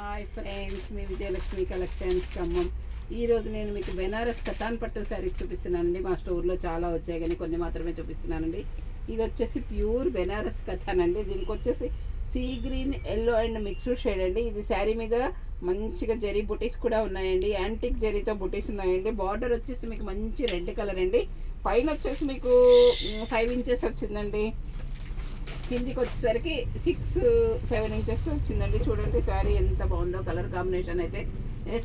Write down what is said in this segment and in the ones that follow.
Hi friends, మీ Vijayalakshmi collections Khammam. ఈరోజు నేను మీకు బెనారస్ కతాన్ పట్టు శారీస్ చూపిస్తున్నానండి. మా స్టోర్లో చాలా వచ్చాయి కానీ కొన్ని మాత్రమే చూపిస్తున్నానండి. ఇది వచ్చేసి ప్యూర్ బెనారస్ కతాన్ అండి. దీనికి వచ్చేసి sea green, yellow and mixed shade అండి. ఇది శారీ మీద మంచిగా జరీ బుటీస్ కూడా ఉన్నాయండి. యాంటిక్ జరీతో బుటీస్ ఉన్నాయండి. బార్డర్ వచ్చేసి మీకు మంచి రెడ్ కలర్ అండి. పైన వచ్చేసి మీకు 5 ఇంచెస్ వచ్చిందండి. కిందికి వచ్చేసరికి 6-7 ఇంచెస్ వచ్చిందండి. చూడండి శారీ ఎంత బాగుందో. కలర్ కాంబినేషన్ అయితే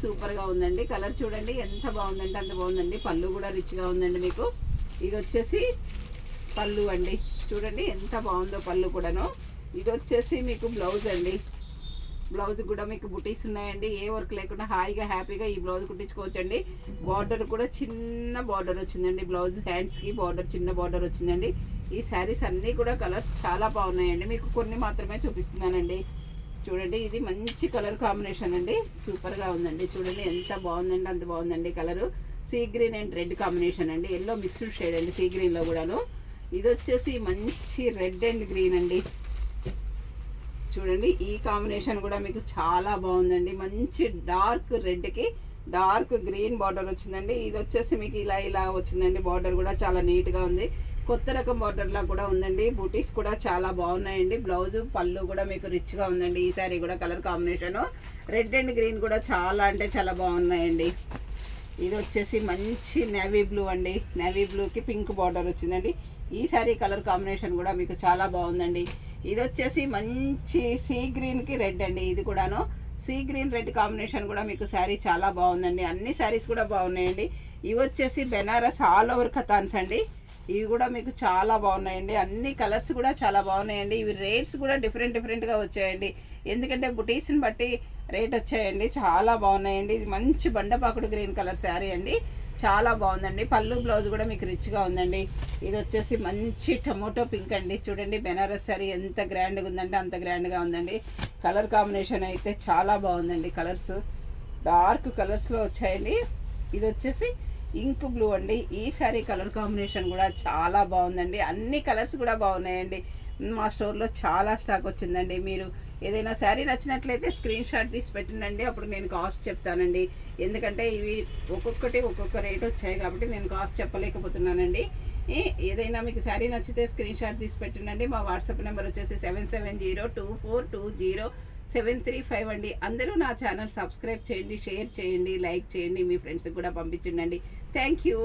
సూపర్గా ఉందండి. కలర్ చూడండి ఎంత బాగుందంటే అంత బాగుందండి. పళ్ళు కూడా రిచ్గా ఉందండి మీకు. ఇది వచ్చేసి పళ్ళు అండి. చూడండి ఎంత బాగుందో పళ్ళు కూడాను. ఇది వచ్చేసి మీకు బ్లౌజ్ అండి. బ్లౌజ్ కూడా మీకు బుటీస్ ఉన్నాయండి. ఏ వర్క్ లేకుండా హాయిగా హ్యాపీగా ఈ బ్లౌజ్ కుట్టించుకోవచ్చండి. బార్డర్ కూడా చిన్న బార్డర్ వచ్చిందండి. బ్లౌజ్ హ్యాండ్స్కి బార్డర్ చిన్న బార్డర్ వచ్చిందండి. ఈ శారీస్ అన్నీ కూడా కలర్స్ చాలా బాగున్నాయండి. మీకు కొన్ని మాత్రమే చూపిస్తున్నానండి. చూడండి ఇది మంచి కలర్ కాంబినేషన్ అండి. సూపర్గా ఉందండి. చూడండి ఎంత బాగుందండి అంత బాగుందండి. Colour sea green and red combination అండి. ఎల్లో మిక్స్డ్ షేడ్ అండి సీ గ్రీన్లో కూడాను. ఇది వచ్చేసి మంచి రెడ్ అండ్ గ్రీన్ అండి. చూడండి ఈ కాంబినేషన్ కూడా మీకు చాలా బాగుందండి. మంచి డార్క్ రెడ్కి డార్క్ గ్రీన్ బార్డర్ వచ్చిందండి. ఇది వచ్చేసి మీకు ఇలా వచ్చిందండి. బార్డర్ కూడా చాలా నీట్గా ఉంది. కొత్త రకం బార్డర్లా కూడా ఉందండి. బూటీస్ కూడా చాలా బాగున్నాయండి. బ్లౌజ్ పళ్ళు కూడా మీకు రిచ్గా ఉందండి. ఈ సారీ కూడా colour combination red and green కూడా చాలా అంటే చాలా బాగున్నాయండి. ఇది వచ్చేసి మంచి నేవీ బ్లూ అండి. నేవీ బ్లూకి పింక్ బార్డర్ వచ్చిందండి. ఈ సారీ కలర్ కాంబినేషన్ కూడా మీకు చాలా బాగుందండి. ఇది వచ్చేసి మంచి సీ గ్రీన్కి రెడ్ అండి. ఇది కూడాను సీ గ్రీన్ రెడ్ కాంబినేషన్ కూడా మీకు శారీ చాలా బాగుందండి. అన్ని శారీస్ కూడా బాగున్నాయండి. ఇవి వచ్చేసి బెనారస్ ఆల్ ఓవర్ కతాన్స్ అండి. ఇవి కూడా మీకు చాలా బాగున్నాయండి. అన్ని కలర్స్ కూడా చాలా బాగున్నాయండి. ఇవి రేట్స్ కూడా డిఫరెంట్గా వచ్చాయండి. ఎందుకంటే బుటీస్ని బట్టి రేట్ వచ్చాయండి. చాలా బాగున్నాయండి. ఇది మంచి బండపాకుడు గ్రీన్ కలర్ శారీ అండి. చాలా బాగుందండి. పళ్ళు బ్లౌజ్ కూడా మీకు రిచ్గా ఉందండి. ఇది వచ్చేసి మంచి టమోటో పింక్ అండి. చూడండి బెనారస్ శారీ ఎంత గ్రాండ్గా ఉందంటే అంత గ్రాండ్గా ఉందండి. కలర్ కాంబినేషన్ అయితే చాలా బాగుందండి. కలర్స్ డార్క్ కలర్స్లో వచ్చాయండి. ఇది వచ్చేసి ఇంక్ బ్లూ అండి. ఈ శారీ కలర్ కాంబినేషన్ కూడా చాలా బాగుందండి. అన్ని కలర్స్ కూడా బాగున్నాయండి. మా స్టోర్లో చాలా స్టాక్ వచ్చిందండి. మీరు ఏదైనా శారీ నచ్చినట్లయితే స్క్రీన్ షాట్ తీసి పెట్టండి. అప్పుడు నేను కాస్ట్ చెప్తానండి. ఎందుకంటే ఇవి ఒక్కొక్కటి ఒక్కొక్క రేట్ వచ్చాయి కాబట్టి నేను కాస్ట్ చెప్పలేకపోతున్నానండి. ఏదైనా మీకు శారీ నచ్చితే స్క్రీన్ షాట్ తీసి పెట్టండి. మా వాట్సాప్ నెంబర్ వచ్చేసి 7702242073 అండి. అందరూ నా ఛానల్ సబ్స్క్రైబ్ చేయండి, షేర్ చేయండి, లైక్ చేయండి, మీ ఫ్రెండ్స్కి కూడా పంపించండి. Thank you.